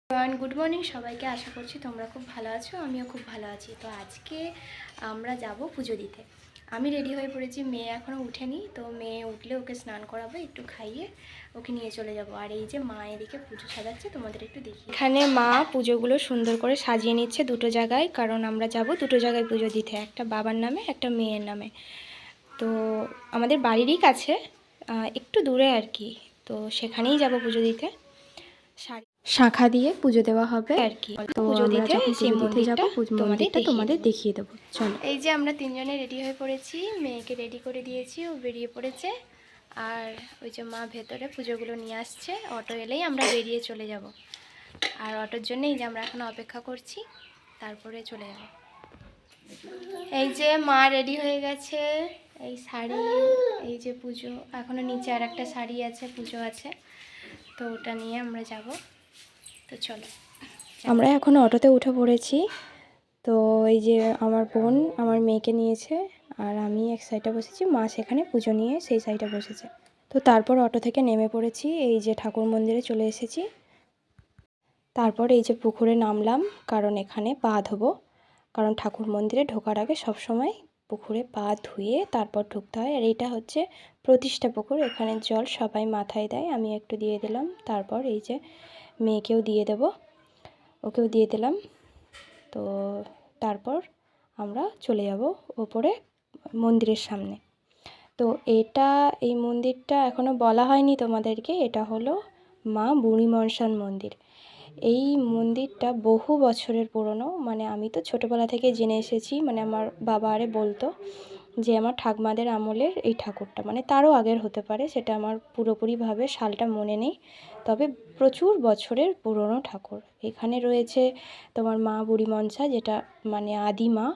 Good morning সবাইকে। আশা করছি তোমরা খুব ভালো আছো, আমিও খুব ভালো আছি। তো আজকে আমরা যাব পুজো দিতে। আমি রেডি হয়ে পড়েছি, মেয়ে এখনও উঠেনি। তো মেয়ে উঠলে ওকে স্নান করাবো, একটু খাইয়ে ওকে নিয়ে চলে যাব। আর এই যে মা এদিকে পুজো সাজাচ্ছে, তোমাদের একটু দেখি। এখানে মা পুজোগুলো সুন্দর করে সাজিয়ে নিচ্ছে দুটো জায়গায়, কারণ আমরা যাব দুটো জায়গায় পুজো দিতে, একটা বাবার নামে একটা মেয়ের নামে। তো আমাদের বাড়িরই কাছে, একটু দূরে আর কি। তো সেখানেই যাব পুজো দিতে। শাঁখা দিয়ে পুজো দেওয়া হবে আর কি। তো পুজো দিতে সেই মন্দিরটা তোমাদের দেখিয়ে দেবো। চলো, এই যে আমরা তিনজনে রেডি হয়ে পড়েছি, মেয়েকে রেডি করে দিয়েছি, ও বেরিয়ে পড়েছে। আর ওই যে মা ভেতরে পুজোগুলো নিয়ে আসছে, অটো এলেই আমরা বেরিয়ে চলে যাব। আর অটোর জন্য এই যে আমরা এখন অপেক্ষা করছি, তারপরে চলে যাব। এই যে মা রেডি হয়ে গেছে, এই শাড়ি, এই যে পুজো, এখনো নিচে আর একটা শাড়ি আছে, পুজো আছে, তো ওটা নিয়ে আমরা যাব। তো চলো, আমরা এখন অটোতে উঠে পড়েছি। তো এই যে আমার বোন আমার মেয়েকে নিয়েছে, আর আমি এক সাইডে বসেছি, মা সেখানে পুজো নিয়ে সেই সাইডে বসেছে। তো তারপর অটো থেকে নেমে পড়েছি, এই যে ঠাকুর মন্দিরে চলে এসেছি। তারপর এই যে পুকুরে নামলাম, কারণ এখানে পা ধোবো। কারণ ঠাকুর মন্দিরে ঢোকার আগে সবসময় পুকুরে পা ধুয়ে তারপর ঢুকতে হয়। আর এইটা হচ্ছে প্রতিষ্ঠা পুকুর, এখানে জল সবাই মাথায় দেয়, আমি একটু দিয়ে দিলাম। তারপর এই যে মেয়েকেও দিয়ে দেব, ওকেও দিয়ে দিলাম। তো তারপর আমরা চলে যাব ওপরে মন্দিরের সামনে। তো এই মন্দিরটা এখনও বলা হয়নি তোমাদেরকে, এটা হলো মা বুড়ি মনসার মন্দির। এই মন্দিরটা বহু বছরের পুরনো, মানে আমি তো ছোটোবেলা থেকে জেনে এসেছি, মানে আমার বাবা আরে বলতো যে আমার ঠাকমাদের আমলের এই ঠাকুরটা, মানে তারও আগের হতে পারে, সেটা আমার পুরোপুরিভাবে সালটা মনে নেই, তবে প্রচুর বছরের পুরনো ঠাকুর। এখানে রয়েছে তোমার মা বুড়ি মনসা, যেটা মানে আদি মা।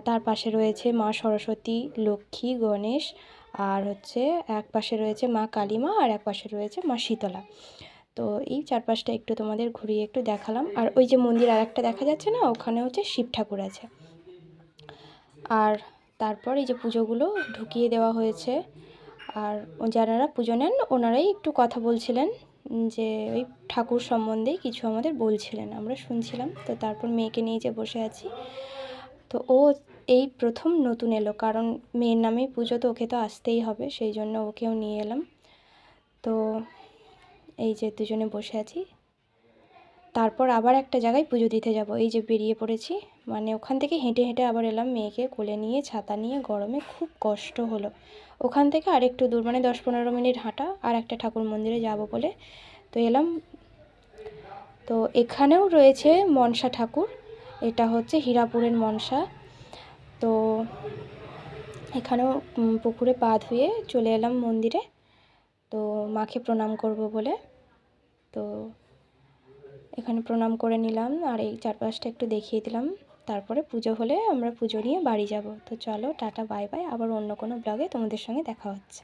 তার পাশে রয়েছে মা সরস্বতী, লক্ষ্মী, গণেশ, আর হচ্ছে এক পাশে রয়েছে মা কালী মা, আর এক পাশে রয়েছে মা শীতলা। তো এই চারপাশটা একটু তোমাদের ঘুরিয়ে একটু দেখালাম। আর ওই যে মন্দির আর একটা দেখা যাচ্ছে না, ওখানে হচ্ছে শিব ঠাকুর আছে। আর তারপর এই যে পুজোগুলো ঢুকিয়ে দেওয়া হয়েছে, আর যারা পুজো নেন ওনারাই একটু কথা বলছিলেন, যে ওই ঠাকুর সম্বন্ধেই কিছু আমাদের বলছিলেন, আমরা শুনছিলাম। তো তারপর মেয়েকে নিয়ে যে বসে আছি, তো ও এই প্রথম নতুন এলো, কারণ মেয়ের নামেই পুজো, তো ওকে তো আসতেই হবে, সেই জন্য ওকেও নিয়ে এলাম। তো এই যে দুজনে বসে আছি, তারপর আবার একটা জায়গায় পুজো দিতে যাব। এই যে বেরিয়ে পড়েছি, মানে ওখান থেকে হেঁটে হেঁটে আবার এলাম, মেয়েকে কোলে নিয়ে, ছাতা নিয়ে, গরমে খুব কষ্ট হলো। ওখান থেকে আরেকটু দূর, মানে 10-15 মিনিট হাঁটা, আর একটা ঠাকুর মন্দিরে যাব বলে তো এলাম। তো এখানেও রয়েছে মনসা ঠাকুর, এটা হচ্ছে হীরাপুরের মনসা। তো এখানেও পুকুরে পা ধুয়ে চলে এলাম মন্দিরে, তো মাকে প্রণাম করব বলে। তো এখানে প্রণাম করে নিলাম, আর এই চারপাশটা একটু দেখিয়ে দিলাম। তারপরে পুজো হলে আমরা পুজো নিয়ে বাড়ি যাব। তো চলো, টাটা, বাই বাই, আবার অন্য কোনো ব্লগে তোমাদের সঙ্গে দেখা হচ্ছে।